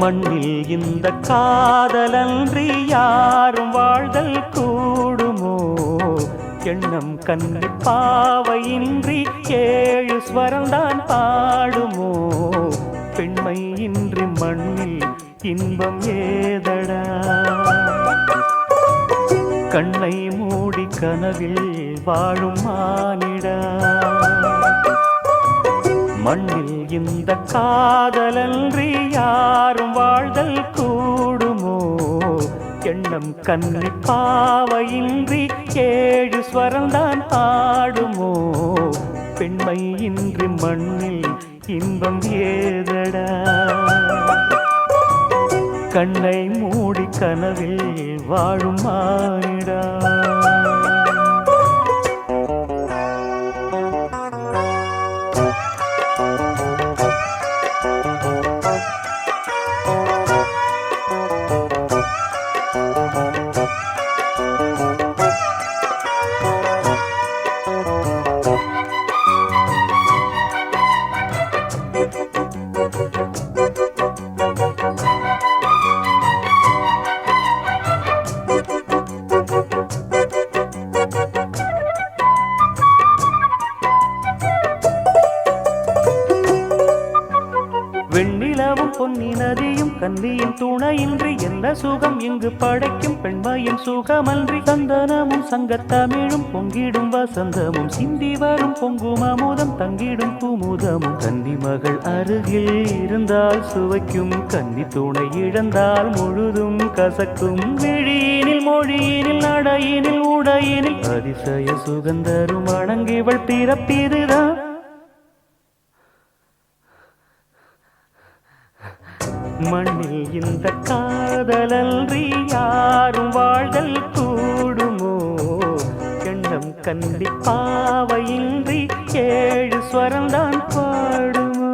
மண்ணில் இந்த காதலன்றி யாரும் வாழ்தல் கூடுமோ? எண்ணம் கண்ணி பாவையின்றி ஏழு ஸ்வரம்தான் பாடுமோ? பெண்மை இன்றி மண்ணில் இன்பம் ஏதடா? கண்ணை மூடி கனவில் வாழும் மானிடா. மண்ணில் இந்த காதலன்றி யாரும் வாழ்தல் கூடுமோ? எண்ணம் கண்ணி பாவையின்றி ஏழு ஸ்வரம்தான் பாடுமோ? பெண்மை இன்றி மண்ணில் இன்பம் ஏதடா? கண்ணை மூடி கனவில் வாழும் மானிடா. வெண்ணிலவும் பொன்னி நதியும் கன்னியின் துணையின்றி என்ன சுகம் இங்கு படைக்கும்? பெண்மையின் சுகமன்றி சந்தனமும் சங்கத்தமிழும் பொங்கிடும் வசந்தமும் சிந்தி வரும் பொங்கும் அமுதம் தங்கிடும் குமுதமும். கன்னி மகள் அருகில் இருந்தால் சுவைக்கும், கன்னி துணை இழந்தால் முழுதும் கசக்கும். விழியினில் மொழியினில் நடையினில் உடையினில் அதிசய சுகந்தரும் அணங்கிவள் பிறப்பிதுதான். மண்ணில் இந்த காதலன்றி யாரும் வாழ்தல் கூடுமோ? எண்ணம் கண்டி பாவையின்றி ஏழு ஸ்வரம்தான் பாடுமோ?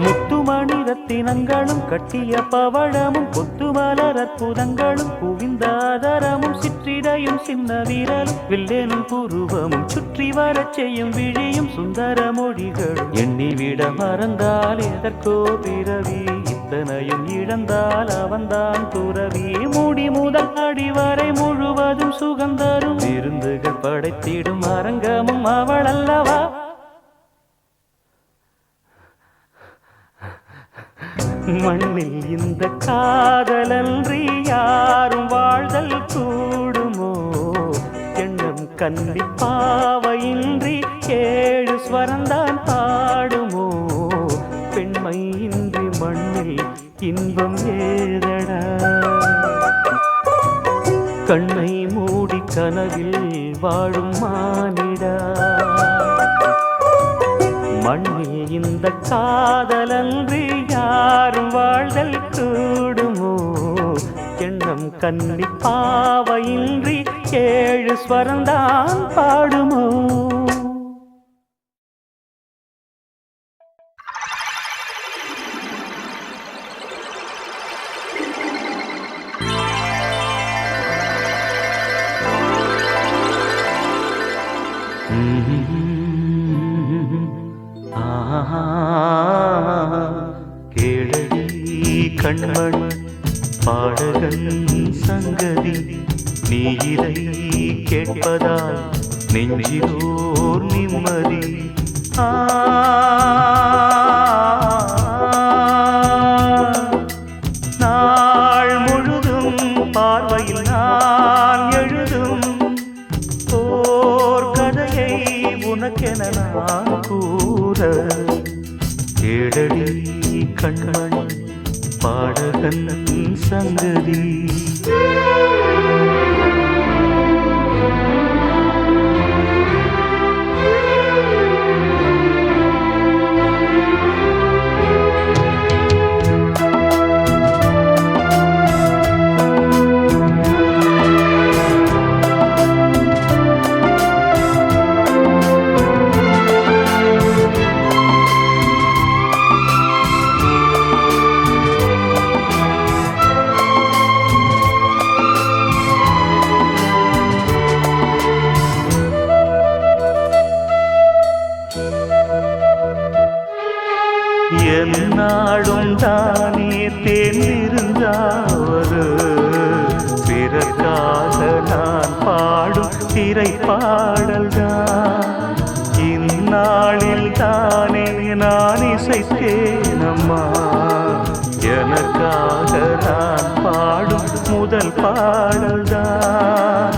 முத்துமணி ரத்தினங்களும் கட்டிய பவழமும் கொத்துமலர் அற்புதங்களும் குவிந்தாதரமும் சிற்றிடையும் சின்ன வீரலும் வில்லேனும் புருவமும் சுற்றி வரச் செய்யும் விழியும் சுந்தர மொழிகளும். எண்ணிவிட மறந்தால் எதற்கோ பிறவி, இத்தனையும் இழந்தால் அவன்தான் துறவி. மூடி முதல் அடிவரை முழுவதும் சுகந்தரும் விருந்துகள் படைத்திடும் அரங்கமும் அவள் அல்லவா? மண்ணில் இந்த காதலன்றி யாரும் வாழ்தல் கூடுமோ? எண்ணம் கன்னி பாவையின்றி ஏழு ஸ்வரம்தான் பாடுமோ? பெண்மை இன்றி மண்ணில் இன்பம் ஏதடா? கண்ணை மூடி கனவில் வாழும் மானிடா. மண்ணில் இந்த காதலன்றி யாரும் வாழ்தல் கூடுமோ? எண்ணம் கன்னி பாவையின்றி ஏழு ஸ்வரம்தான் பாடுமோ? கேளடி கண்மண் பாடகன் சங்கதி, நீ இதை கேட்பதால் நெஞ்சிலோர் நிம்மதி. நாள் முழுதும் பார்வையில் நான் எழுதும் ஓர் கதையை உனக்கென நான் கூற. கேளடி கண்மண் பாடகன் சங்கதி. தானே தேர்ந்திருந்தாவது பிறக்காக நான் பாடும் திரைப்பாடல்தான் இந்நாளில் தானே நான் இசைத்தேனம்மா எனக்காக நான் பாடும் முதல் பாடல்தான்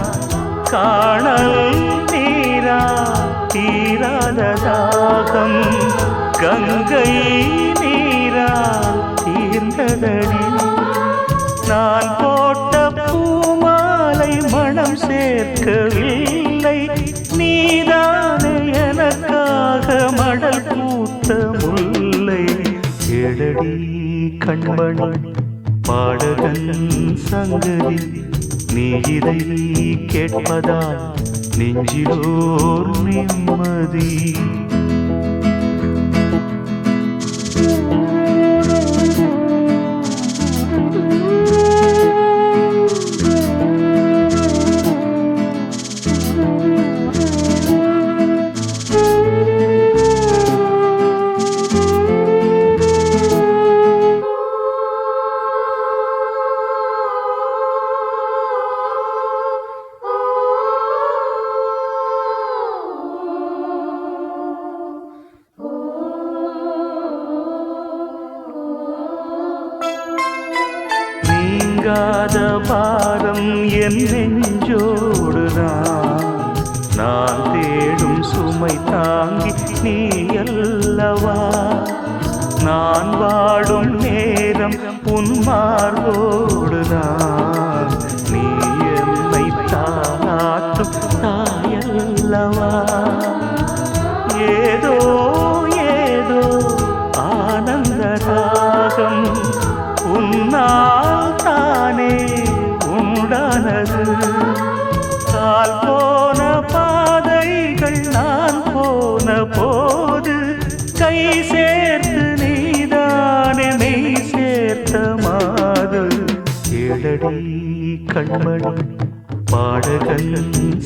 காணல் நீரா தீராத தாகம் கங்கை நீரா தீர்ந்ததடி நான் போட்ட பூமாலை மனம் சேர்க்கவில்லை நீதானே எனக்காக மடல் பூத்த முல்லை கேளடி கண்மணி பாடகன் சங்கதி நீ இதை கேட்பதால் நெஞ்சிலோர் நிம்மதி நீங்காத பாரம் என் நெஞ்சோடுதான் நான் தேடும் சுமை தாங்கி நீ அல்லவா நான் வாடும் நேரம் உன் மார்போடுதான் நீ என்னை தாளாட்டும் தாயல்லவா ஏதோ ஏதோ ஆனந்த ராகம் உன்னால் தானே உண்டானது கால் போன பாதைகள் நான் போன போது கை சேர்த்து நீதானே மெய் சேர்த்த மாது கேளடி கண்மணி பாடகன்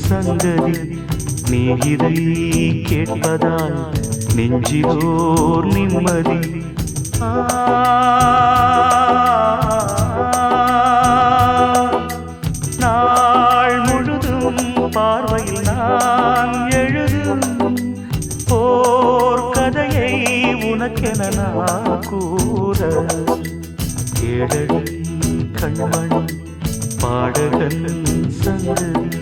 சங்கதி நீ இதை கேட்பதால் நெஞ்சிலோர் நிம்மதி நாள் முழுதும் பார்வையில் நான் எழுதும் போர் கதையை உனக்கென நான் கூற கேளடி கண்மணி பாடகன் சங்கதி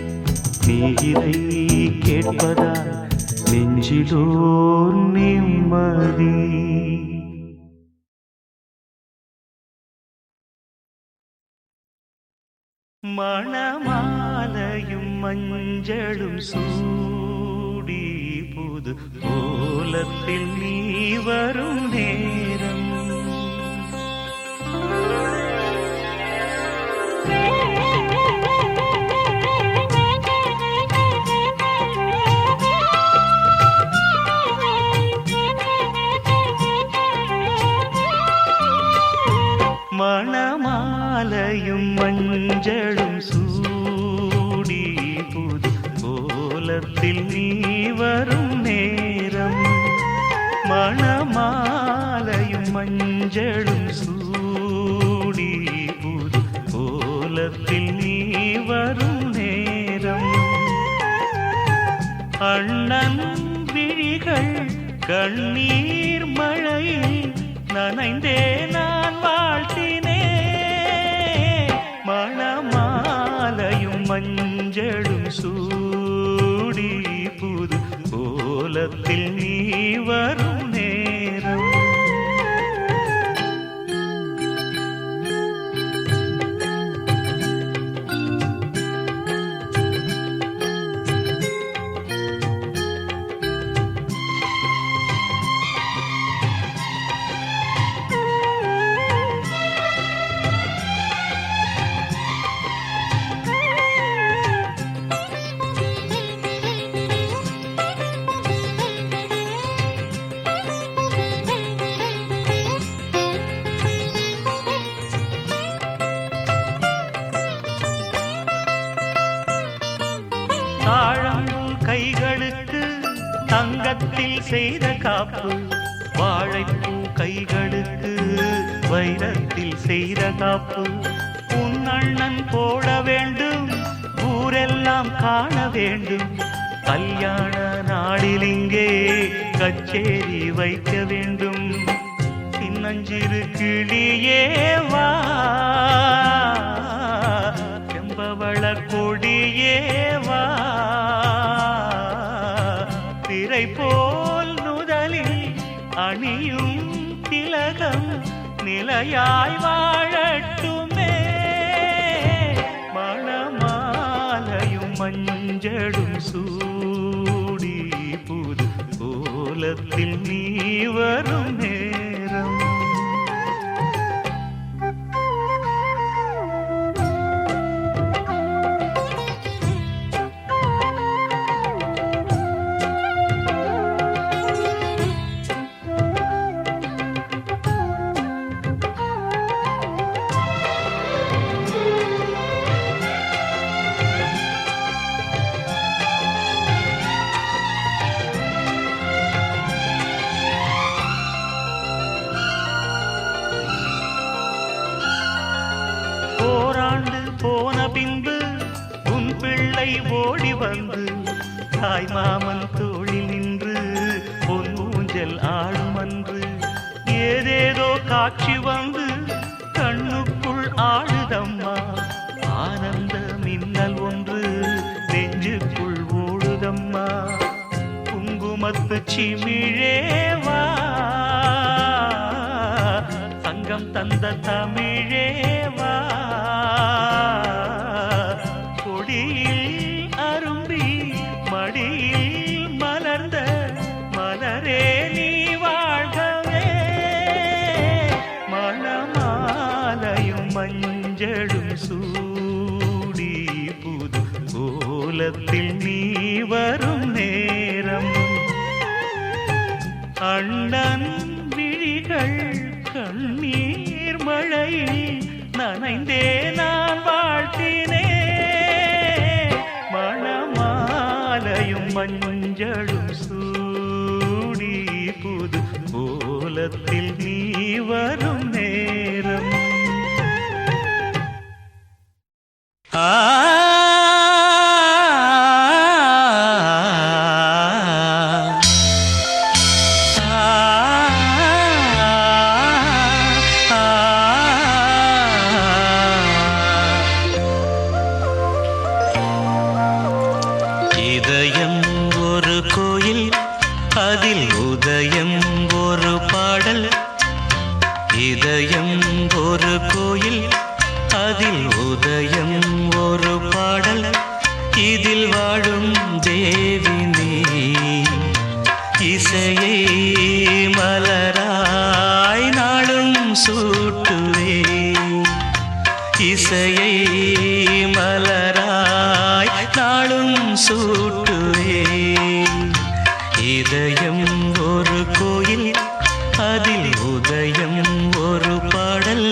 நீ இதை கேட்பதால் நெஞ்சிலோர் நிம்மதி மணமாலையும் மஞ்சளும் சூடி புது கோலத்தில் நீ வரும் நேரம் மணமாலையும் மஞ்சளும் சூடி புது கோலத்தில் நீ வரும் நேரம் மணமாலையும் மஞ்சளும் சூடி புது கோலத்தில் நீ வரும் நேரம் அண்ணன் விழிகள் கண்ணீர் மழையில் நனைந்தே நான் வாழ்த்தினே மணமாலையும் மஞ்சளும் சூடி புது கோலத்தில் நீ வரும் நேரம் தாழம்பூ கைகளுக்கு தங்கத்தில் செய்த காப்பு வாழைப்பூ கைகளுக்கு வைரத்தில் செய்த காப்பு உன் அண்ணன் போட வேண்டும், ஊரெல்லாம் காண வேண்டும். கல்யாண நாளில் இங்கே கச்சேரி வைக்க வேண்டும். சின்னஞ்சிறு கிளியேவா, செம்பவள கொடியேவா, திரை போல் நுதலில் அணியும் திலகம் நிலையாய் வாழட்டுமே. மணமாலையும் மஞ்சளும் சூடி புது கோலத்தில் நீ வரும் நேரம். ஓராண்டு போன பின்பு உன் பிள்ளை ஓடி வந்து தாய் மாமன் தோளில் நின்று பொன் ஊஞ்சல் ஆடும் அன்று ஏதேதோ காட்சி வந்து கண்ணுக்குள் ஆடுதம்மா. ஆனந்த மின்னல் ஒன்று நெஞ்சுக்குள் ஓடுதம்மா. குங்குமத்து சிமிழேவா, சங்கம் தந்த தமிழேவா, கொடியில் அரும்பி மடியில் மலர்ந்த மலரே நீ வாழ்கவே. மணமாலையும் மஞ்சளும் சூடி புது கோலத்தில் நீ வரும் நேரம். அண்ணன் விழிகள் கண்ணீர் மழையில் நனைந்தே நான் வாழ்த்தினே. மணமாலையும் மஞ்சளும் சூடி புது கோலத்தில் நீ வரும் நேரம். இதயம் ஒரு கோயில், அதில் உதயம் ஒரு பாடல். இதயம் ஒரு கோயில், அதில் உதயம் ஒரு பாடல். இதில் வாழும் தேவி நீ, இசையை மலராய் நாளும் சூட்டுவே. இசையை மலராய் நாளும் சூட்டுவே. இதயம் ஒரு கோயில், அதில் உதயம் ஒரு பாடல்.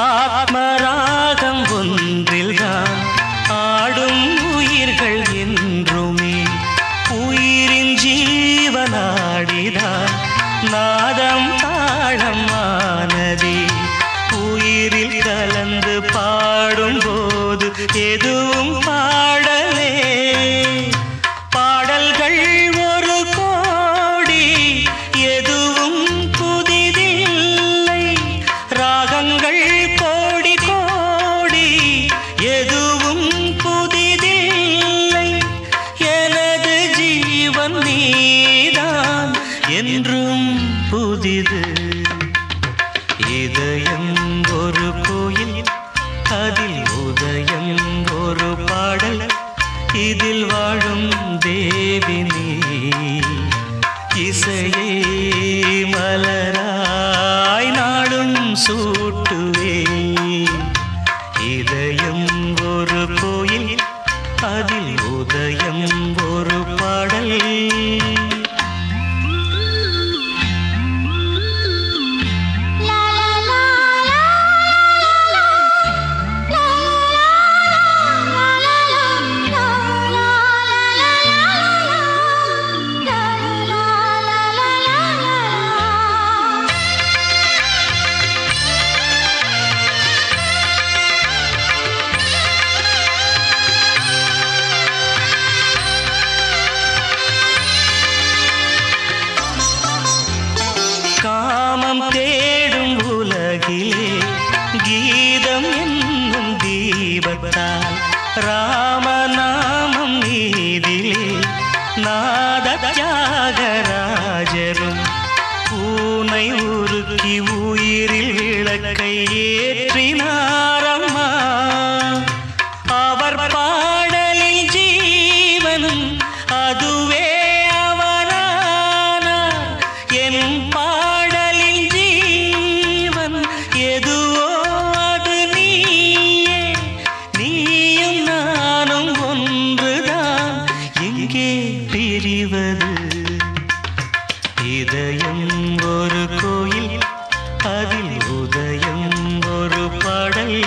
ஆத்மராகம் ஒன்றில்தான் ஆடும் உயிர்கள் என்றுமே. உயிரின் ஜீவனாடிதான் நாதம் தாளம் ஆனதே. உயிரில் கலந்து பாடும்போது எதுவும் பாடலே. பாடல்கள் ஒரு கோடி, எதுவும் புதிதில்லை. ராகங்கள் கோடி கோடி, எதுவும் புதிதில்லை. எனது ஜீவன் நீதான் என்றும் புதிது. இதயம் ஒரு கோயில், அதில் உதயம் ஒரு பாடல். இதில் வாழும் தேவி நீ, இசையை மலராய் சூட்டுவே. இதயம் ஒரு கோயில், அதில் உதயம் ஒரு பாடல். காமம் தேடும் உலகிலே கீதம் என்னும் தீபத்தால் ராமநாமம் நீதிலே நாத தியாகராஜரும் பூனை உருக்கி உயிரில் விளக்கை ஏற்றினாரம்மா. அவர் பாடலில் ஜீவனும் அதுவே அவரானார். என் பாடலில் ஜீவன் எதுவோ அது நீயே. நீயும் நானும் ஒன்றுதான், எங்கே பிரிவது? இதயம் ஒரு கோயில், அதில் உதயம் ஒரு பாடல்.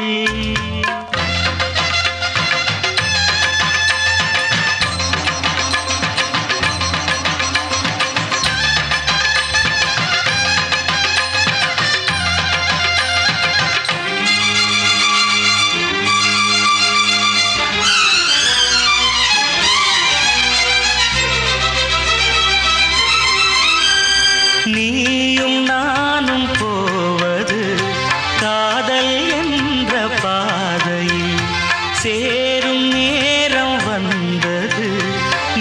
நீயும் நானும் போவது காதல் என்ற பாதையில் சேரும் நேரம் வந்தது.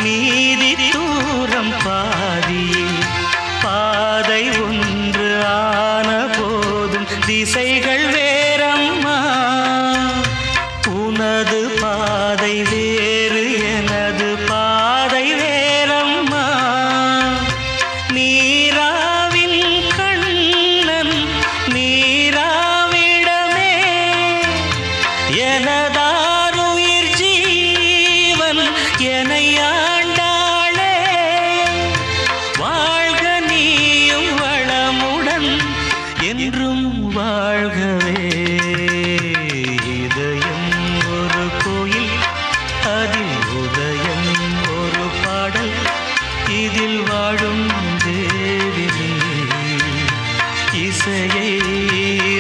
நீதி தூரம் பாதியில் பாதை ஒன்று ஆன போதும் திசைகள் வேறம்மா. உனது பாதை வேறு, எனது பாதை வேறம்மா. நீராவின் கண்ணன் நீராவிடமே எனதாருயிர் ஜீவன் என்னை ஆண்டாளே. வாழ்க நீயும் வளமுடன் என்றும் வாழ்கவே. இதயம் ஒரு கோயில், அதில் உதயம் ஒரு பாடல். இதில் வாழும் தேவினே இசையை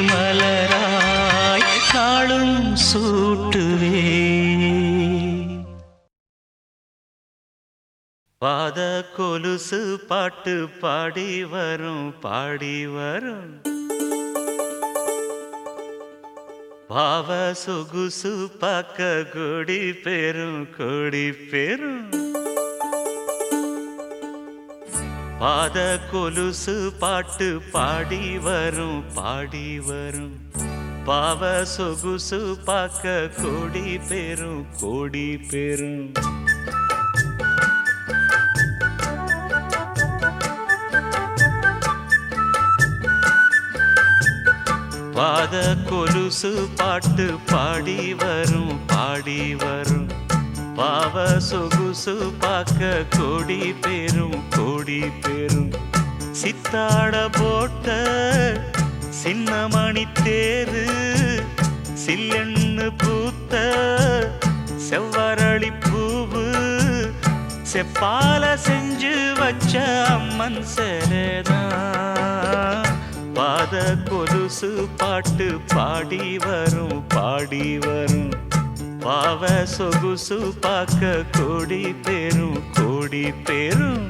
மலராய் நாளும் சூட்டுவே. பாத கொலுசு பாட்டு பாடி வரும் பாடி வரும். பாவ சொகுசு பார்க்க கொடி பெரும் கொடி பெரும். பாத கொலுசு பாட்டு பாடி வரும் பாடி வரும். பாவ சொகுசு பார்க்க கோடி பெரும் கோடி பெரும். பாத கொலுசு பாட்டு பாடி வரும் பாடி வரும். பாவ சொகுசு பார்க்க கோடி பெரும் கோடி பெரும். சித்தாட போட்ட சின்னமணி தேரு, சில்லெண்ணு பூத்த செவ்வரளி பூவு, செப்பால செஞ்சு வச்ச அம்மன் சிலைதான். பாத கொலுசு பாட்டு பாடி வரும் பாடி வரும். பாவ சொகுசு பார்க்க கோடி பெரும் கோடி பெரும்.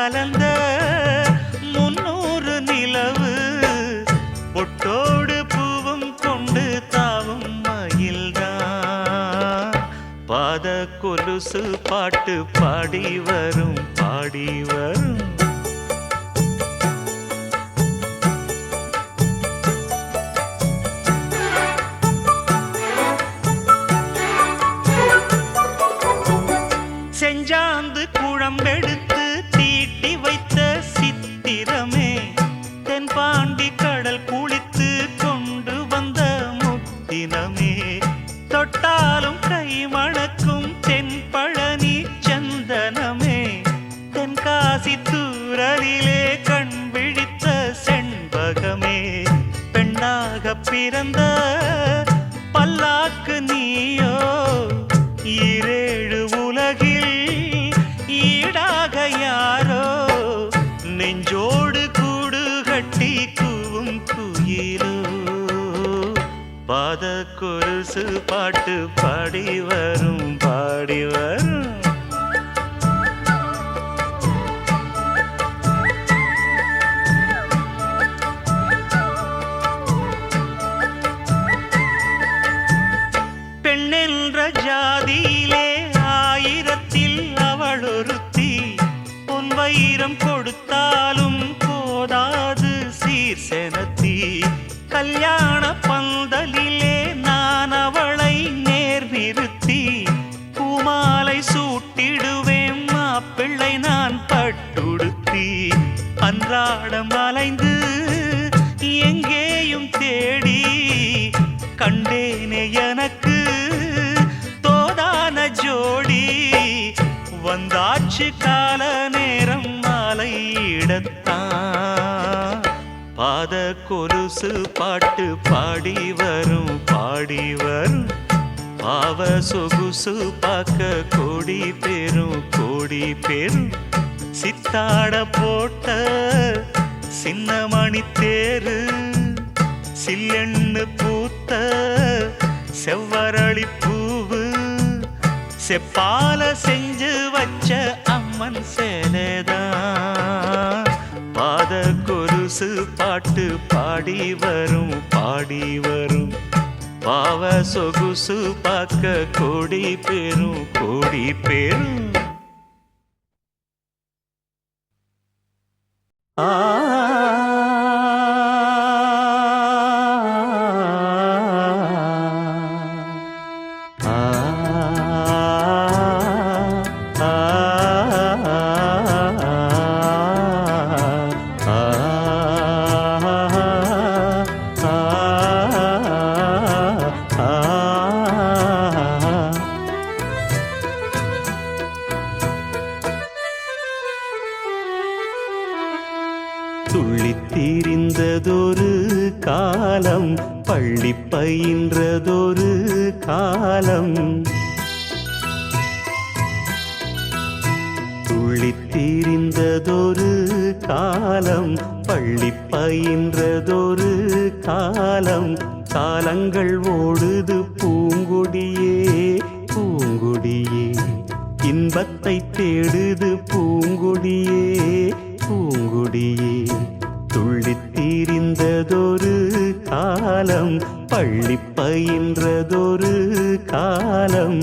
கலந்த 300 நிலவு பொட்டோடு பூவும் கொண்டு தாவும் மயில்தான் பாத கொலுசு பாட்டு பாடி வரும் பாடி வரும் செஞ்சாந்து குழம்பெடுத்து தீட்டி வைத்த சித்திரமே தென்பாண்டி கடல் குளித்து கொண்டு வந்த முத்தினமே தொட்டாலும் கை மணக்கும் தென்பழனி சந்தனமே தென்காசி தூரலிலே கண் விழித்த செண்பகமே பெண்ணாக பிறந்த பல்லாக்கு நீயோ ஈரேழு உலகில் ஈடாக யாரோ நெஞ்சோடு கூடு கட்டி கூவும் குயிலோ பாத கொலுசு பாட்டு பாடி வரும் பாடி வரும் பெண்ணென்ற ஜாதியிலே 1000ல் அவள் ஒருத்தி பொன் வைரம் கொடுத்தாலும் போதாது சீர்செனத்தி கல்யாண பந்தலிலே நான் அவளை நேர் நிறுத்தி பூமாலை சூட்டிடுவேன் மாப்பிள்ளை நான் பட்டுடுத்தி அன்றாடம் அலைந்து எங்கேயும் தேடி கண்டேனே எனக்கு தோதான ஜோடி வந்தாச்சு கால நேரம் மாலையிடத்தான் பாத கொலுசு பாட்டு பாடி வரும் பாடி வரும் பாவ சொகுசு பார்க்க கோடி பேரும் சித்தாட போட்ட சின்ன மணி தேரு சில்லெண்ணு பூத்த செவ்வரளி பூவு செப்பால செஞ்சு வச்ச அம்மன் சேலைதான் பாத கொலுசு பாட்டு பாடி வரும் பாடி வரும் பாவ சொகுசு பார்க்க கோடி பேரும் துள்ளித்தீரிந்ததொரு காலம் பள்ளி பயின்றதொரு காலம் துள்ளித்தீரிந்ததொரு காலம் பள்ளி பயின்றதொரு காலம் காலங்கள் ஓடுது பூங்கொடியே பூங்கொடியே இன்பத்தை தேடுது பூங்கொடியே பூங்குடியே துள்ளித்தீரிந்ததொரு காலம் பள்ளி பயின்றதொரு காலம்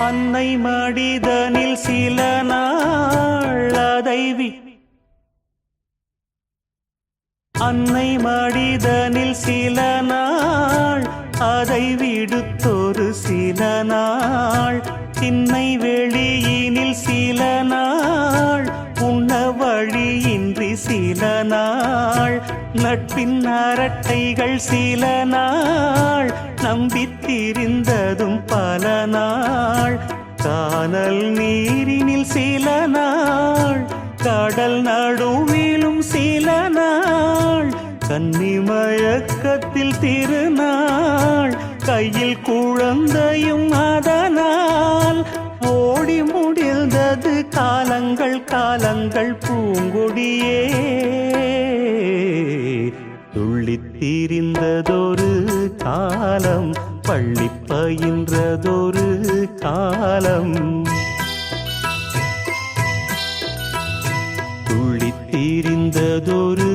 அன்னை மடிதனில் சில நாள் அன்னை மடிதனில் சில நாள் அதை விடுத்தொரு சில நாள் திண்ணை வெளியினில் சில நாள் உண்ண வழியின்றி சில நாள் நட்பின் அரட்டைகள் சில நாள் நம்பித்திருந்ததும் பல நாள் கானல் நீரினில் சில நாள் கடல் நடுவிலும் சில நாள் கன்னிமயக்கத்தில் திருநாள் கையில் குழந்தையும் அதனால் ஓடி முடிந்தது காலங்கள் காலங்கள் பூங்கொடியே துள்ளித் திரிந்ததொரு காலம் பள்ளி பயின்றதொரு காலம் துள்ளித் திரிந்ததொரு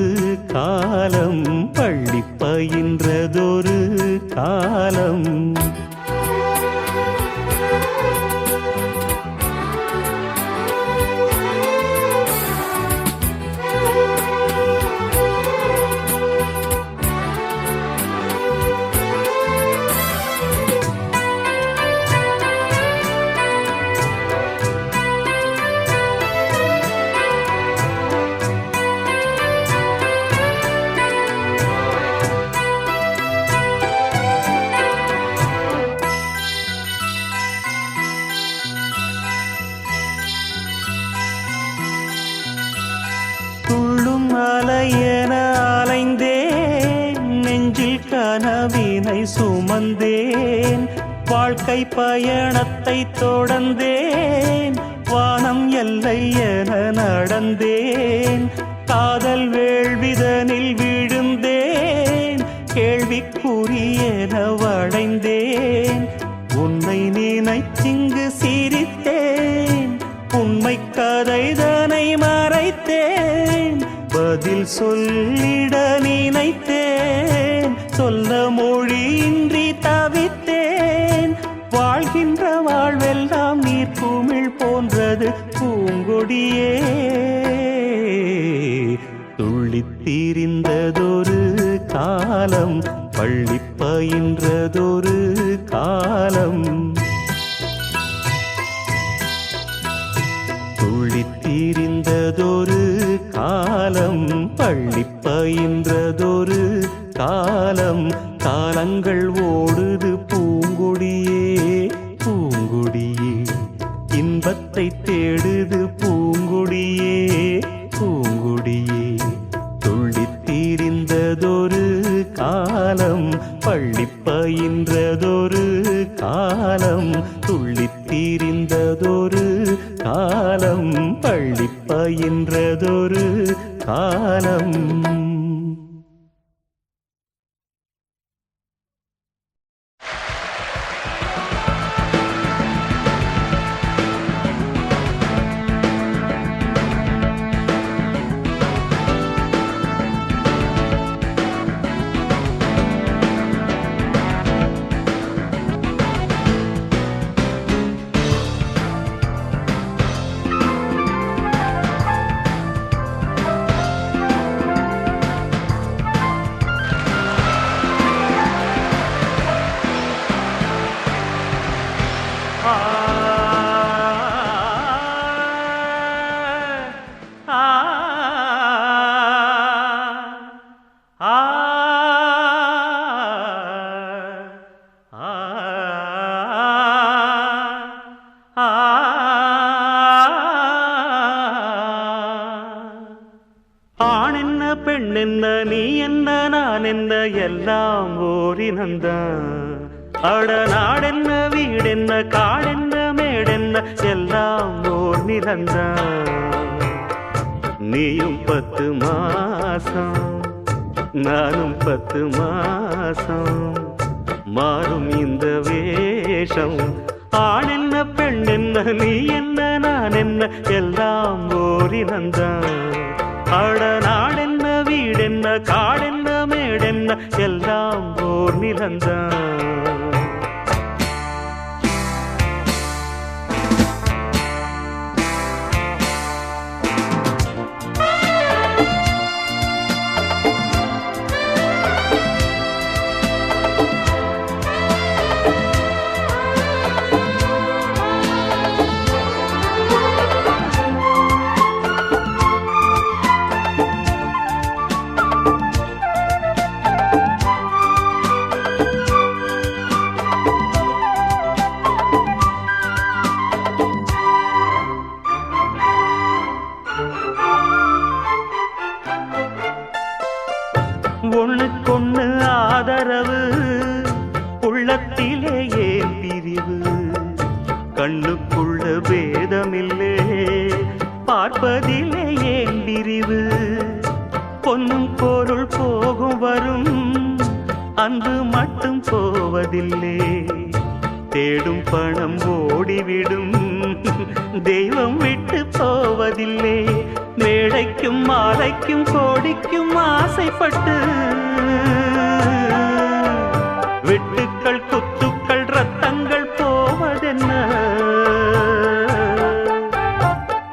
காலம் பள்ளி பயின்றதொரு காலம் துள்ளும் அலையென அலைந்தேன் நெஞ்சில் கனவினை சுமந்தேன் வாழ்க்கை பயணத்தை தொடர்ந்தேன் வானம் எல்லை என நடந்தேன் காதல் வேள்விதனில் விழுந்தேன் கேள்விக்குரியென வளைந்தேன் உன்னை நினைத்திங்கு சிரித்தேன் உண்மை கதைதனை மறைத்தேன் பதில் சொல்லிட நினைத்தேன் சொல்ல மொழியின்றி தவித்தேன் வாழ்கின்ற வாழ்வெல்லாம் நீர்க்குமிழ் போன்றது பூங்கொடியே துள்ளித் திரிந்ததொரு காலம் பள்ளி பயின்றதொரு காலம் துள்ளித் திரிந்ததொரு காலம் பள்ளி பயின்றதொரு காலம் காலங்கள் ஓடுது பூங்கொடியே பூங்கொடியே இன்பத்தை தேடுது பூங்கொடியே பூங்கொடியே துள்ளித் திரிந்ததொரு காலம் பள்ளி பயின்றதொரு காலம் துள்ளித் திரிந்ததொரு காலம் பள்ளி பயின்றதொரு காலம் ஆணென்ன பெண்ணென்ன நீ என்ன நான் என்ன எல்லாம் ஓரினந்தான் அட நாடென்ன வீடென்ன காடென்ன மேடென்ன எல்லாம் ஓர் நிலந்தான் நீயும் 10 மாசம் நானும் 10 மாசம் மாறும் இந்த வேஷம் ஆணென்ன பெண்ணென்ன நீ என்ன நான் என்ன எல்லாம் ஓரினந்தான் அட நாடென்ன வீடென்ன காடென்ன மேடென்ன எல்லாம் ஓர் நிலந்தான் ஆதரவு உள்ளத்திலே ஏன் பிரிவு கண்ணுக்குள்ள பேதமில்லே பார்ப்பதிலே ஏன் பிரிவு பொன்னும் பொருள் போகும் வரும் அன்பு மட்டும் போவதில்லை தேடும் பணம் ஓடிவிடும் தெய்வம் விட்டு போவதில்லை மேடைக்கும் மாலைக்கும் கோடிக்கும் ஆசைப்பட்டு வெட்டுக்கள் குத்துக்கள் ரத்தங்கள் போவதென்ன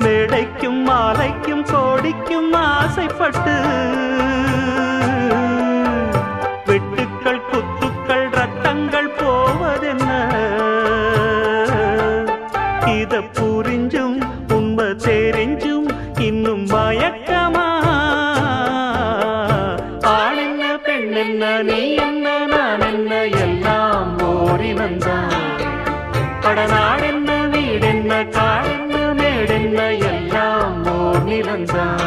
மேடைக்கும் மாலைக்கும் கோடிக்கும் ஆசைப்பட்டு வெட்டுக்கள் குத்துக்கள் ரத்தங்கள் போவதென்ன இத புரிஞ்சும் உண்மை தெரிஞ்சும் இன்னும் மயக்கமா ஆண் என்ன பெண் என்ன நீ என்ன நான் என்ன எல்லாம் ஓரினந்தான் படநாடென்ன வீடென்ன காடென்ன மேடென்ன எல்லாம் ஓர் நிலந்தான்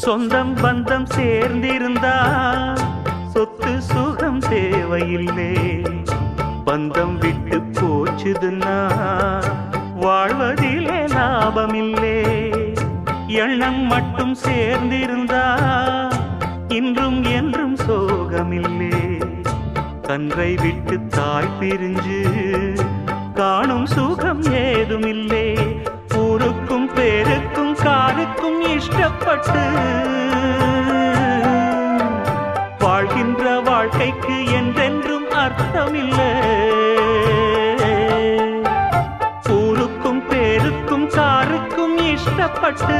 சொந்தம் பந்தம் சேர்ந்திருந்தா சொத்து சுகம் தேவையில்லை பந்தம் விட்டு போச்சுதுன்னா வாழ்வதிலே லாபமில்லை எண்ணம் மட்டும் சேர்ந்திருந்தா இன்றும் என்றும் சோகமில்லை கன்றை விட்டு தாய் பிரிஞ்சு காணும் சுகம் ஏதுமில்லை ஊருக்கும் பேருக்கும் காருக்கும் இஷ்டப்பட்டு வாழ்கின்ற வாழ்க்கைக்கு என்றென்றும் அர்த்தமில்லை ஊருக்கும் பேருக்கும் காருக்கும் இஷ்டப்பட்டு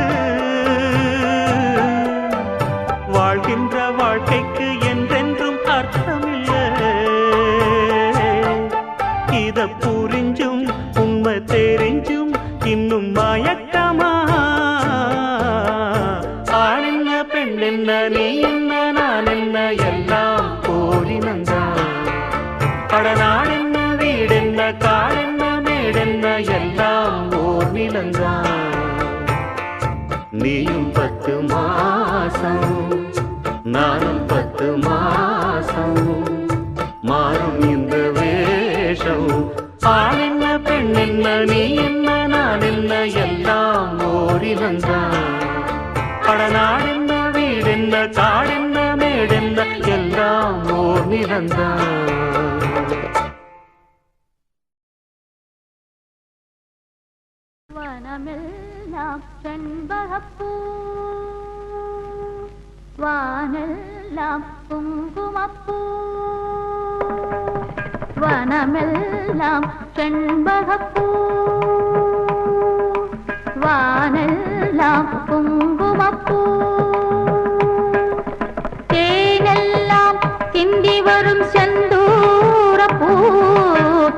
வாழ்கின்ற வாழ்க்கைக்கு என்றென்றும் அர்த்தமில்லை இத புரிஞ்சும் உண்மை தெரிஞ்சும் இன்னும் மயக்கமா ஆண் என்ன பெண் என்ன நீ என்ன நான் என்ன எல்லாம் போலினந்தான் படநாடென்ன வீடென்ன காடென்ன மேடென்ன எல்லாம் ஓர் நிலந்தான் நீயும் 10 மாசம் நானும் 10 மாசம் மாறும் இந்த வேஷம் ஆண் என்ன பெண் என்ன நீ என்ன நான் என்ன எல்லாம் ஓரினந்தான் படநாடென்ன வீடென்ன காடென்ன மேடென்ன எல்லாம் ஓர் நிலந்தான் வனமெல்லாம் செண்பகப்பூ வானெல்லாம் குங்குமப்பூ வனமெல்லாம் செண்பகப்பூ வானெல்லாம் குங்குமப்பூ தேனெல்லாம் சிந்தி வரும் செந்தூரப்பூ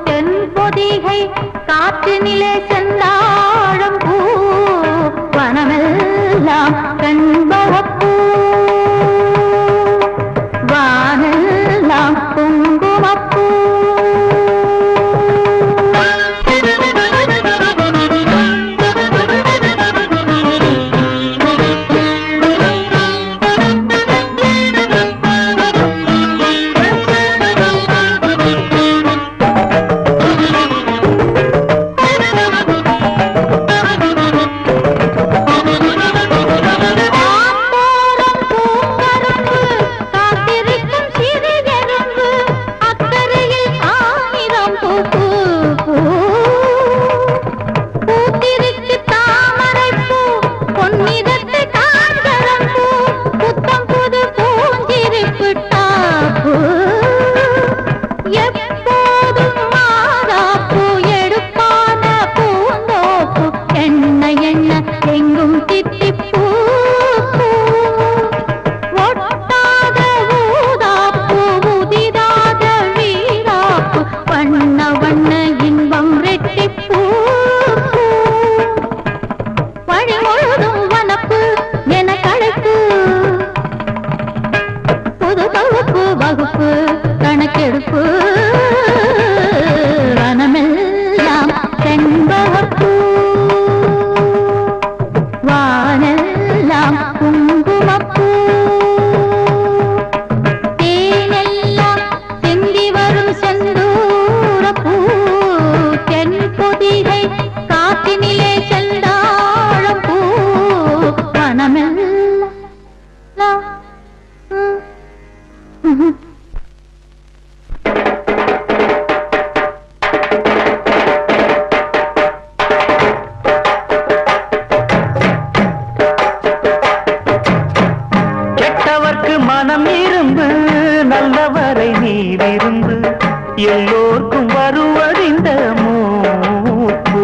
தென்பொதிகை காற்றினிலே செந்தாழம் பூ வனமெல்லாம் செண்பகப்பூ வானெல்லாம் குங்குமப்பூ என்ன இன்பம் ரெட்டிப்பூ வழி முழுதும் வனப்பு என களைப்பு புது வகுப்பு வகுப்பு கணக்கெடுப்பு வனமெல்லாம் செண்பகப்பூ வானெல்லாம் குங்குமப்பூ தேனெல்லாம் சிந்தி வரும் செந்தூரப்பூ தென் பொதிகை காற்றினிலே செந்தாழம் பூ வனமெல்லாம் கெட்டவர்க்கு மனம் இருந்து நல்லவரை நீ விருந்து எல்லோர்க்கும் வருவதிந்த மூப்பு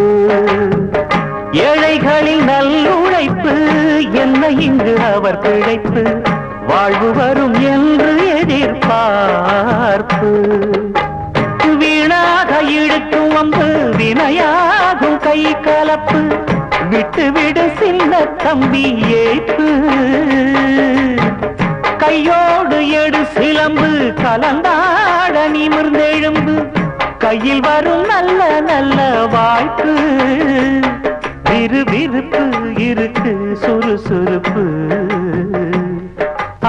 ஏழைகளின் நல்லுழைப்பு என்ன இங்கு அவர் பிழைப்பு வாழ்வு வரும் என்று எதிர்பார்ப்பு வீணாக இழுக்கும் வம்பு வினையாகும் கை கலப்பு விட்டு விடு சின்ன தம்பி ஏய்ப்பு கையோடு எடு சிலம்பு கலந்தாட நிமிர்ந்தெழும்பு கையில் வரும் நல்ல நல்ல வாய்ப்பு விறுவிறுப்பு இருக்கு சுறுசுறுப்பு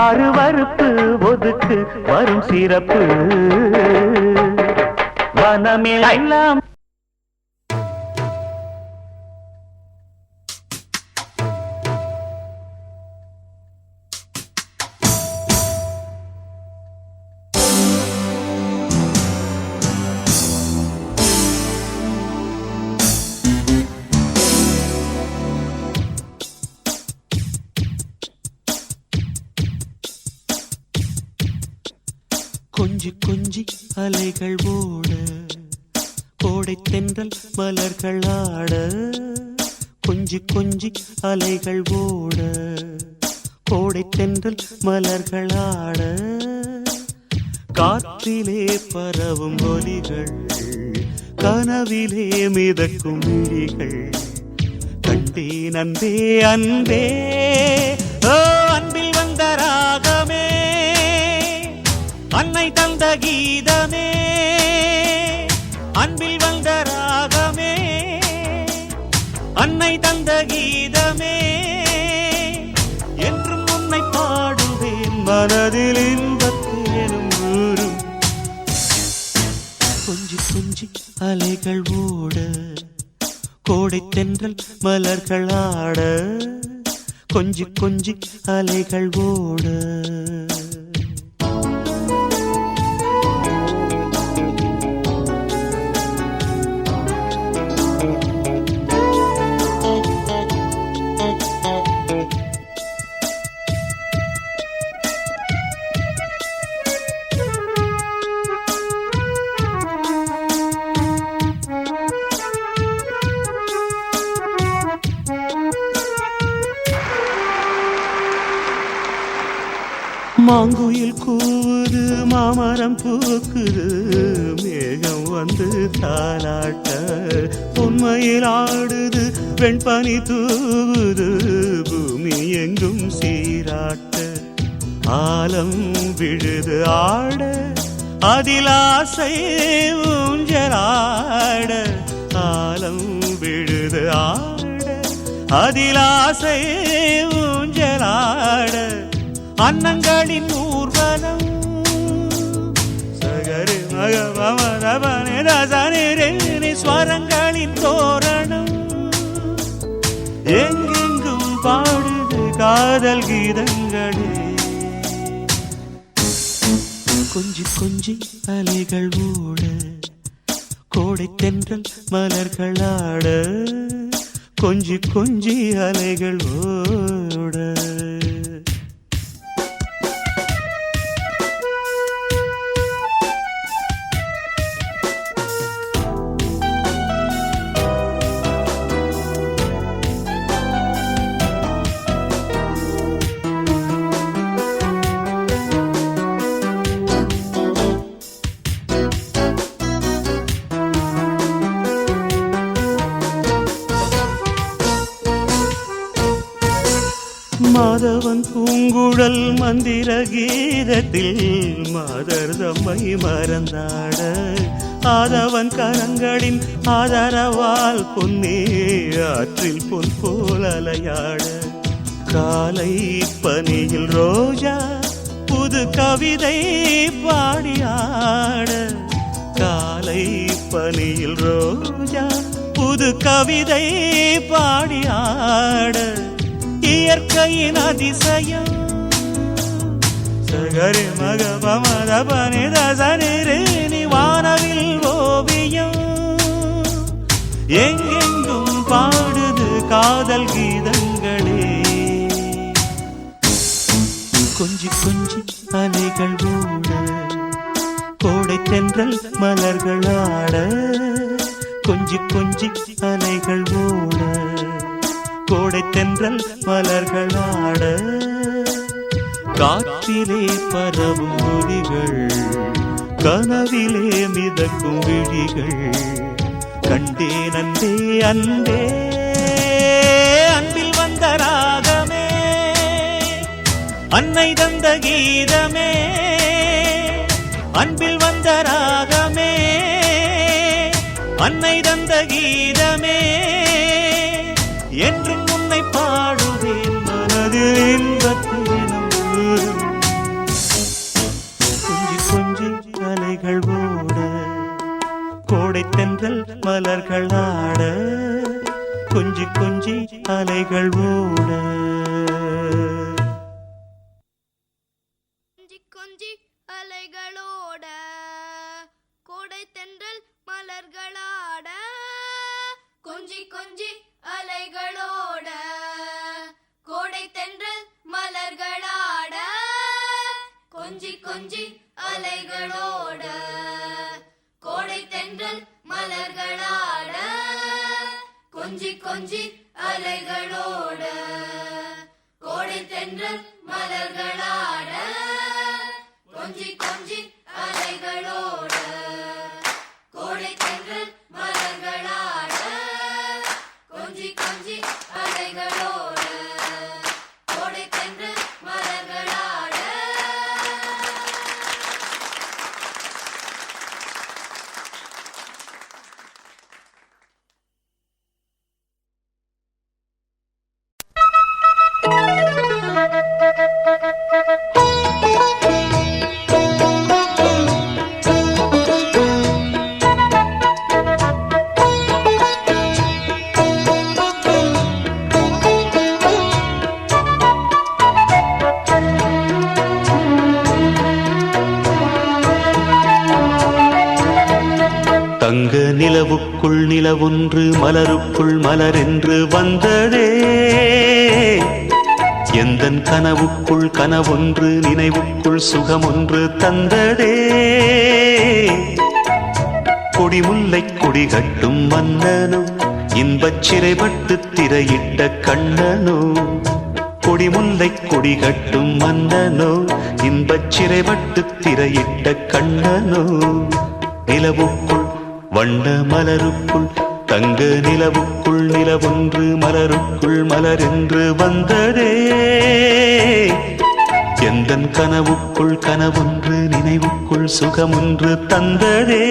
அருவறுப்பு ஒதுக்கு வரும் சிறப்பு வனமெல்லாம் கொஞ்சி கொஞ்சி அலைகள் ஓட கோடை தென்றல் மலர்கள் ஆட கொஞ்சி கொஞ்சி அலைகள் ஓட கோடை தென்றல் மலர்கள் ஆட காற்றிலே பரவும் ஒலிகள் கனவிலே மிதக்கும் விழிகள் கண்டேன் அன்பே அன்பே ஓ அன்பில் வந்த ராகமே அன்னை தந்த கீதமே அன்பில் வந்த ராகமே அன்னை தந்த கீதமே என்றும் உன்னை பாடுவேன் மனதில் இன்பத்தேனும் ஊரும் கொஞ்சி கொஞ்சி அலைகள் ஓட கோடை தென்றல் மலர்கள் ஆட கொஞ்சி கொஞ்சி அலைகள் ஓட மாங்குயில் கூவுது மாமரம் பூக்குது மேகம் வந்து தாலாட்ட உண்மையில் ஆடுது வெண்பனி தூவுது பூமி எங்கும் சீராட்ட ஆலம் விழுது ஆட அதில் ஆசை ஊஞ்சலாட ஆலம் விழுது ஆட அதில் ஆசை ஊஞ்சலாட அன்னங்களின் ஊர்வலம் சகரி மகவமரபனி ஸ்வரங்களின் தோரணம் எங்கெங்கும் பாடுது காதல் கீதங்களே கொஞ்சி கொஞ்சி அலைகள் ஓட கோடை தென்றல் மலர்கள் ஆட கொஞ்சி கொஞ்சி அலைகள் ஓட மாதவன் பூங்குழல் மந்திர கீதத்தில் மாதர் தம்மை மறந்தாட ஆதவன் கரங்களின் ஆதரவால் பொன்னே ஆற்றில் பொன் போல் அலையாட காலை பனியில் ரோஜா புது கவிதை பாடியாட காலை பனியில் ரோஜா புது கவிதை பாடியாட இயற்கையின் அதிசயம் சகரி மக பமத பனித சனிரேனி வானவில் ஓவியம் எங்கெங்கும் பாடுது காதல் கீதங்களே கொஞ்சி கொஞ்சி அலைகள் ஓட கோடை தென்றல் மலர்கள் ஆட கொஞ்சி கொஞ்சி அலைகள் ஓட கோடை தென்றல் மலர்கள் ஆட காற்றிலே பரவும் ஒலிகள் கனவிலே மிதக்கும் விழிகள் கண்டேன் அன்பே அன்பே அன்பில் வந்த ராகமே அன்னை தந்த கீதமே அன்பில் வந்த ராகமே அன்னை தந்த கீதமே என்றும் உன்னை பாடுவேன் மனதில் இன்பத்தேனும் கொஞ்சி கொஞ்சி அலைகள் ஓட கோடை தென்றல் மலர்கள் ஆட கொஞ்சி கொஞ்சி அலைகள் ஓட கொஞ்சி அலைகளோட கோடை தென்றல் மலர்களாட கொஞ்சி கொஞ்சி அலைகளோட கோடை தென்றல் மலர்களாட கொஞ்சி கொஞ்சி அலைகளோட கோடை தென்றல் மலர்களாட கொஞ்சி கொஞ்சி அலைகளோட கோடை தென்றல் மலர்களாட கொஞ்சி கொஞ்சி அலைகளோட கோடை தென்றல் மலர்களாட கொஞ்சி கொஞ்சி அலைகளோட கோடை தென்றல் மலர்களாட தங்க நிலவுக்குள் நிலவொன்று மலருக்குள் மலரென்று வந்ததே எந்தன் கனவுக்குள் கனவொன்று நினைவுக்குள் சுகமொன்று தந்ததே கொடிமுல்லை கொடிகட்டும் மன்னனோ இன்பச் சிறைப்பட்டு திரையிட்ட கண்ணனோ கொடிமுல்லை கொடிகட்டும் மன்னனோ இன்பச் சிறைப்பட்டு திரையிட்ட கண்ணனோ நிலவுக்குள் வண்ண மலருக்குள் தங்க நிலவுக்குள் நிலவொன்று மலருக்குள் மலரென்று வந்ததே எந்தன் கனவுக்குள் கனவொன்று நினைவுக்குள் சுகமொன்று தந்ததே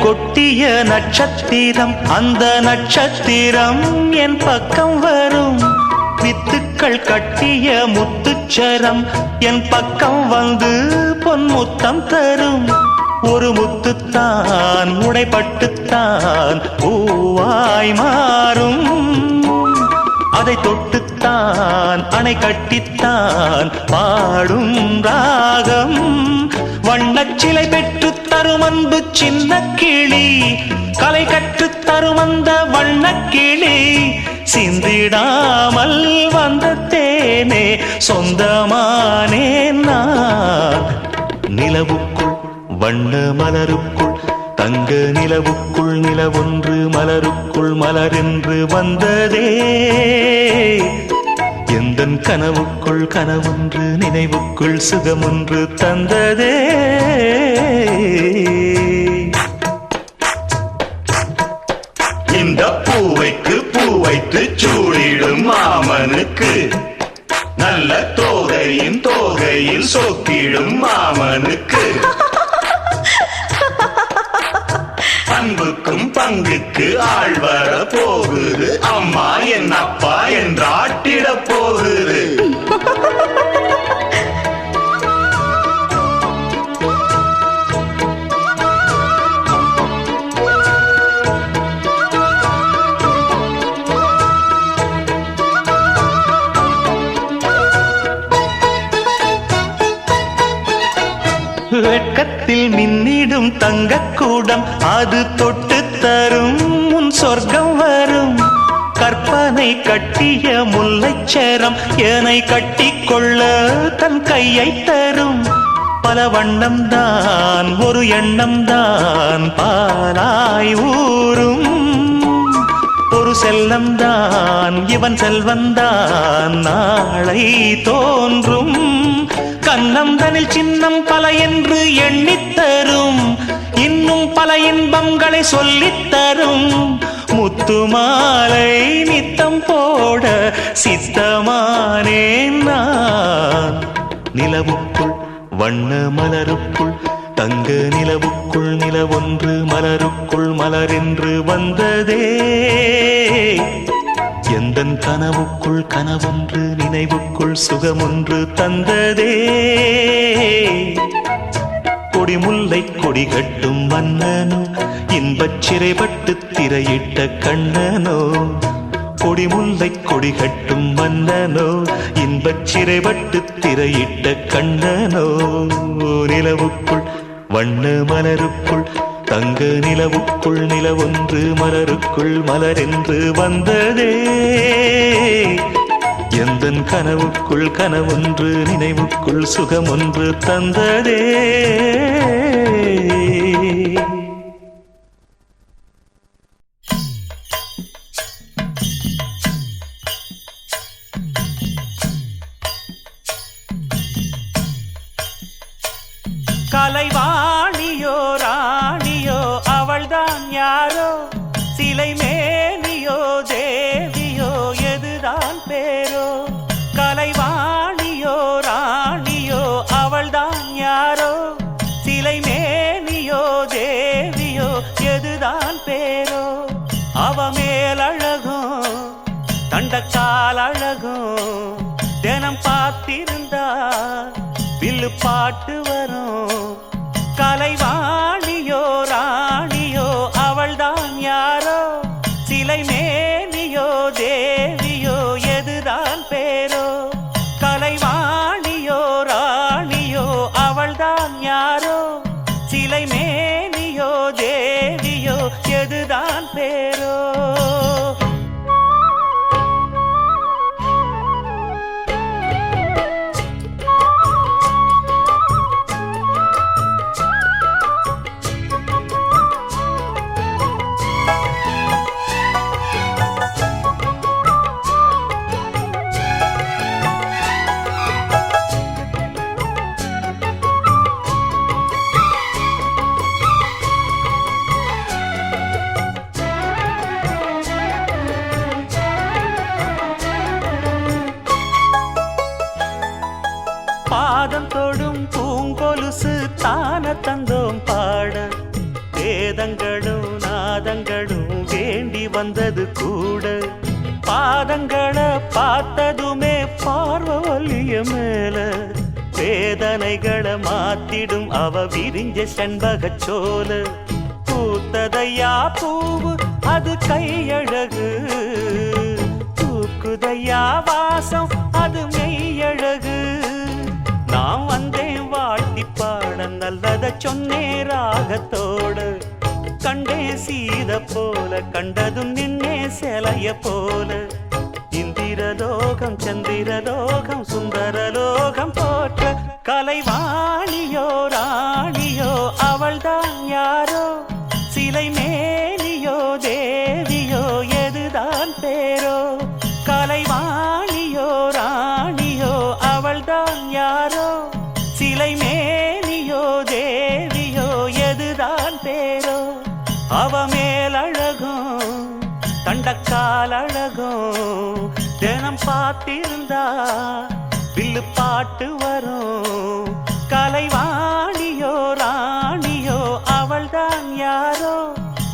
கொட்டிய நட்சத்திரம் அந்த நட்சத்திரம் என் பக்கம் வரும் வித்துக்கள் கட்டிய முத்துச்சரம் என் பக்கம் வந்து பொன்முத்தம் தரும் ஒரு முத்துத்தான் உடைப்பட்டுத்தான் பூவாய் மாறும் அதை தொட்டுத்தான் அணை கட்டித்தான் பாடும் ராகம் வண்ணச்சிலை பெற்றுத்தான் தரும் அன்பு சின்ன கிளி, கலை கற்றுத் தரும் அந்த வண்ணக்கிளி, சிந்திடாமல் வந்த தேனே சொந்தமானேன் நான். நிலவுக்குள் வண்ண மலருக்குள் தங்க நிலவுக்குள் நிலவொன்று மலருக்குள் மலரென்று வந்ததே, எந்தன் கனவுக்குள் கனவொன்று நினைவுக்குள் சுகமொன்று தந்ததே. இந்த பூவைக்கு பூ வைத்து சூடிடும் மாமனுக்கு, நல்ல தோகையின் தோகையில் சோக்கிடும் மாமனுக்கு, அன்புக்கும் பங்குக்கு ஆள் வர போகுது, அம்மா என் அப்பா என்றாட்டிட போகுது. வெட்கத்தில் மின்னிடும் தங்கக்கூடம் அது தொட்டு தரும் உன் சொர்க்கம் வரும். கற்பனை கட்டிய முல்லைச்சரம் என்னை கட்டிக்கொள்ள தன் கையை தரும். பல வண்ணம் தான் ஒரு எண்ணம் தான் பாலாய் ஊரும். ஒரு செல்லம் தான் இவன் செல்வந்தான் நாளை தோன்றும். கண்ணந்தனில் சின்னம் பல என்று எண்ணித்தரும், இன்னும் பல இன்பங்களை சொல்லித்தரும். முத்துமாலை நித்தம் போட சித்தமானேன் நான். நிலவுக்குள் வண்ண மலருக்குள் தங்க நிலவுக்குள் நிலவொன்று மலருக்குள் மலரென்று வந்ததே, எந்தன் கனவுக்குள் கனவொன்று நினைவுக்குள் சுகமொன்று தந்ததே. கொடிமுல்லை கொடி கட்டும் மன்னனோ, இன்பச் சிறைப்பட்டு திரையிட்ட கண்ணனோ. கொடிமுல்லை கொடி கட்டும் மன்னனோ, இன்பச் சிறைப்பட்டு திரையிட்ட கண்ணனோ. நிலவுக்குள் வண்ண மலருக்குள் தங்க நிலவுக்குள் நிலவொன்று மலருக்குள் மலரென்று வந்ததே, எந்தன் கனவுக்குள் கனவொன்று நினைவுக்குள் சுகமொன்று தந்ததே. கலைவாணியோ ராணியோ அவள்தான் யாரோ, சிலை மேனியோ தேவியோ எதுதான் பேரோ. கலைவாணியோ ராணியோ அவள்தான் யாரோ, சிலை மேனியோ தேவியோ எதுதான் பேரோ. அவ மேலழகும் தண்டக்கால் அழகும் தினம் பார்த்திருந்தா வில்லு பாட்டு வரும். கலைவாணியோ ராணியோ அவள்தான் யாரோ, சிலை மேனியோ தேவியோ எதுதான் பேரோ. கலைவாணியோ ராணியோ அவள்தான் யாரோ, சிலை மேனியோ தேவியோ எதுதான் பேரோ. பாதம் தொடும் பூங்கொலுசு தான தந்தோம் பாட, வேதங்களும் நாதங்களும் வேண்டி வந்தது கூட. பாதங்களை பார்த்ததுமே பார்வலிய மேல, வேதனைகளை மாத்திடும் அவ விரிஞ்ச செண்பகச்சோல. பூத்ததையா பூவு அது கையழகு, தூக்குதையா வாசம் அது மெய்யழகு. நான் வந்தேன் வாழ்த்தி பாட நல்லத சொன்னே ராகத்தோடு கண்டே சீத போல கண்டதும் நின்னே சிலைய போல இந்திரலோகம் சந்திரலோகம் சுந்தரலோகம் போற்ற கலைவாணியோ ராணியோ அவள்தான் யாரோ சிலை மேனியோ தேவியோ எதுதான் பேரோ கலைவாணியோ ராணியோ அவள்தான் யாரோ சிலை மேனியோ தேவியோ எதுதான் பேரோ அவ மேலழகும் தண்டக்கால் அழகும் தினம் பார்த்திருந்தா வில்லு பாட்டு வரும் கலைவாணியோ ராணியோ அவள்தான் யாரோ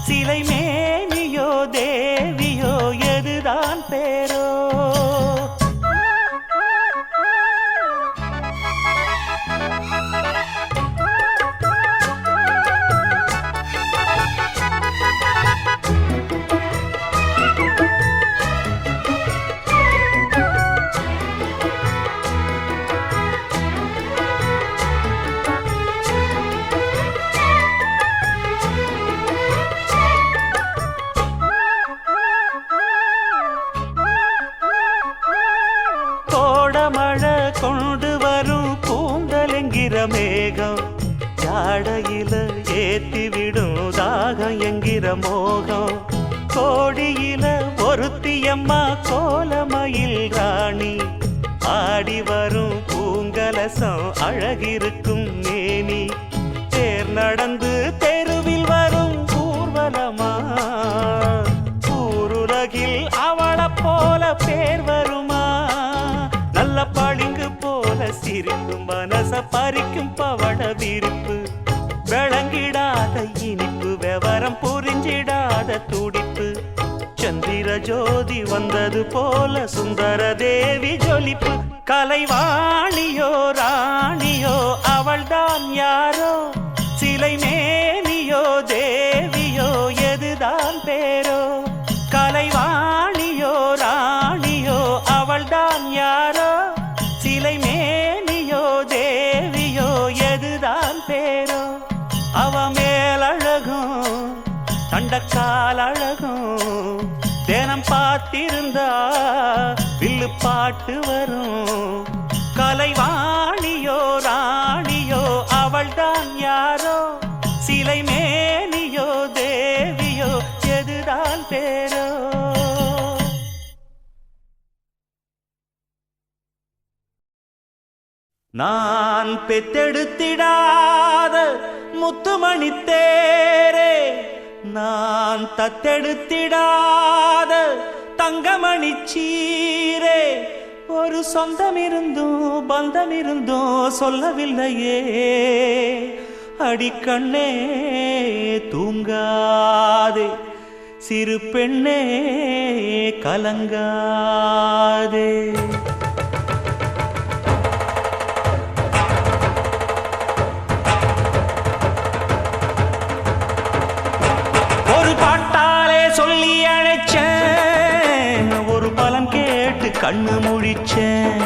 சிலை மேனியோ தேவியோ எதுதான் பேரோ மழை கொண்டு வரும் கூந்தலெங்கிற மேகம் ஜாடையில ஏத்தி விடும் தாகம் என்கிற மோகம் கோடியில ஒருத்தியம்மா கோலமயில் ராணி ஆடி வரும் பூங்கலசம் அழகிருக்கும் மேனி தேர் நடந்து தெருவில் வரும் ஊர்வலமா ஊருலகில் அவளை போல பேர் வருமா நல்ல பளிங்கு போல சிரிக்கும் மனச பறிக்கும் பவள விரிப்பு விளங்கிடாத இனிப்பு விவரம் புரிஞ்சிடாத துடிப்பு சந்திர ஜோதி வந்தது போல சுந்தர தேவி ஜொலிப்பு கலைவாணியோ ராணியோ அவள்தான் யாரோ சிலை மேனியோ தேவியோ எதுதான் பேரோ கலைவாணியோ ராணியோ அவள்தான் யாரோ சிலை மேனியோ தேவியோ எதுதான் பேரோ அவ மேலழகும் தண்டக்கால் அழகும் தினம் பார்த்திருந்தா வில்லு பாட்டு வரும் கலைவாணியோ ராணியோ அவள்தான் யாரோ சிலை மேனியோ தேவியோ எதுதான் பேரோ நான் பெத்தெடுத்திடாத முத்துமணி தேரே நான் தத்தெடுத்திடாத தங்கமணி சீரே ஒரு சொந்தம் இருந்தும் பந்தம் இருந்தும் சொல்லவில்லையே அடிக்கண்ணே தூங்காதே சிறு பெண்ணே கலங்காதே சொல்லி அழைச்சேன் ஒரு பலன் கேட்டு கண்ணு முழிச்சேன்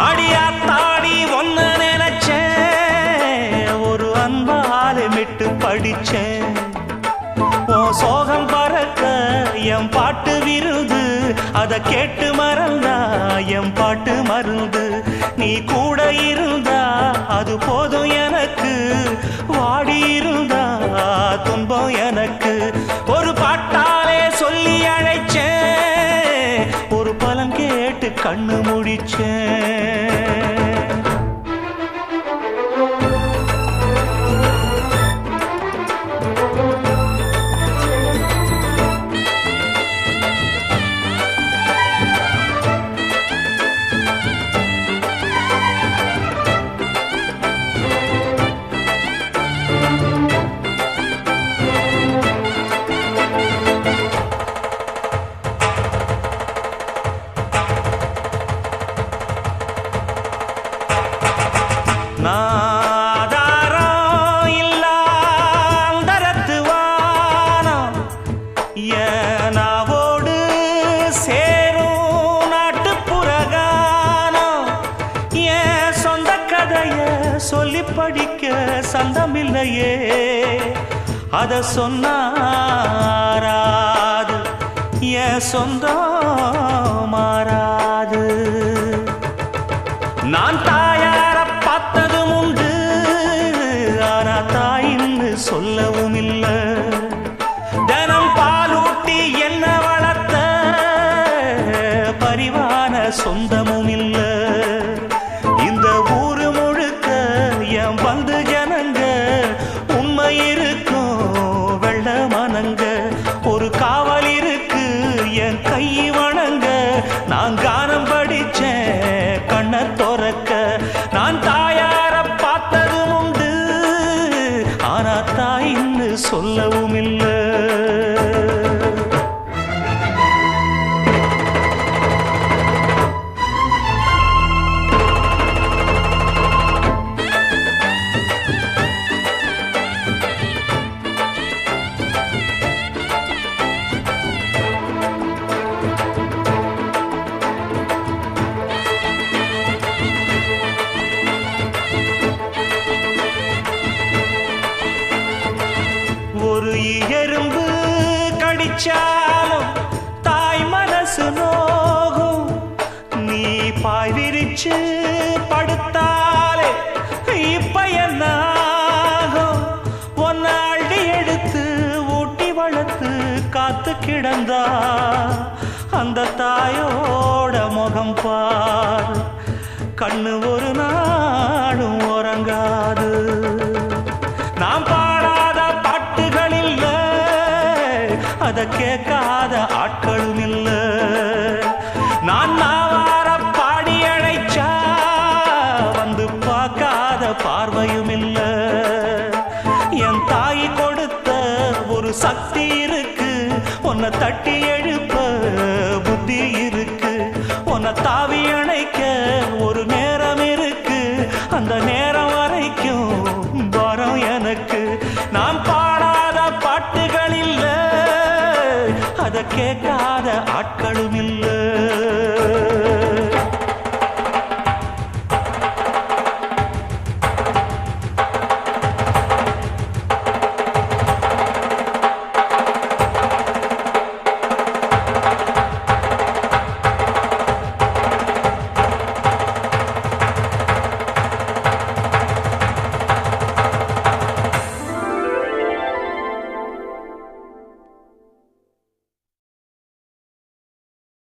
அடியாத்தாடி ஒன்னு நினைச்சேன் ஒரு அன்பாலே மிட்டு படிச்சேன் ஓ சோகம் பறக்க என் பாட்டு விருது அத கேட்டு மறந்தா என் பாட்டு மருந்து நீ கூட இருந்தா அது போதும் எனக்கு வாடி இருந்தா துன்பம் எனக்கு ஒரு பாட்டாலே சொல்லி அழைச்சேன் ஒரு பலன் கேட்டு கண்ணு முழிச்சேன் படிக்க சந்தமில்லையே அத சொன்னாராது என் சொந்தம் மாறாது நான் தாயார பார்த்ததும் உண்டு ஆனா தாயின்னு சொல்லவும் இல்ல தினம் பாலூட்டி என்ன வளர்த்த பரிவான சொந்தமும் இல்ல இந்த ஊரு முழுக்க என் வந்து ஜனங்க உண்மை இருக்கும் வெள்ள மனங்க ஒரு காவல் இருக்கு என் கை வணங்க நான் கானம் படிச்சேன் கண்ண துறக்க நான் தாயார பார்த்ததும் உண்டு ஆனா தாயின்னு சொல்லவும் இல்லை ஒரு எறும்பு கடிச்சாலும் தாய் மனசு நோகும் நீ பாய் விரிச்சு படுத்தாலே இப்ப என்ன ஆகும் ஒன்ன அள்ளி எடுத்து ஊட்டி வளர்த்து காத்து கிடந்தா அந்த தாயோட முகம் பார் கண்ணு ஒரு நாடும் உறங்காது நாம் பாடாத பாட்டுகள் இல்ல அத கேட்காத ஆட்களும் இல்ல நான் நாவார பாடி அழைச்சா வந்து பார்க்காத பார்வையும் இல்ல என் தாய் கொடுத்த ஒரு சக்தி இருக்கு உன்னை தட்டி எழுப்ப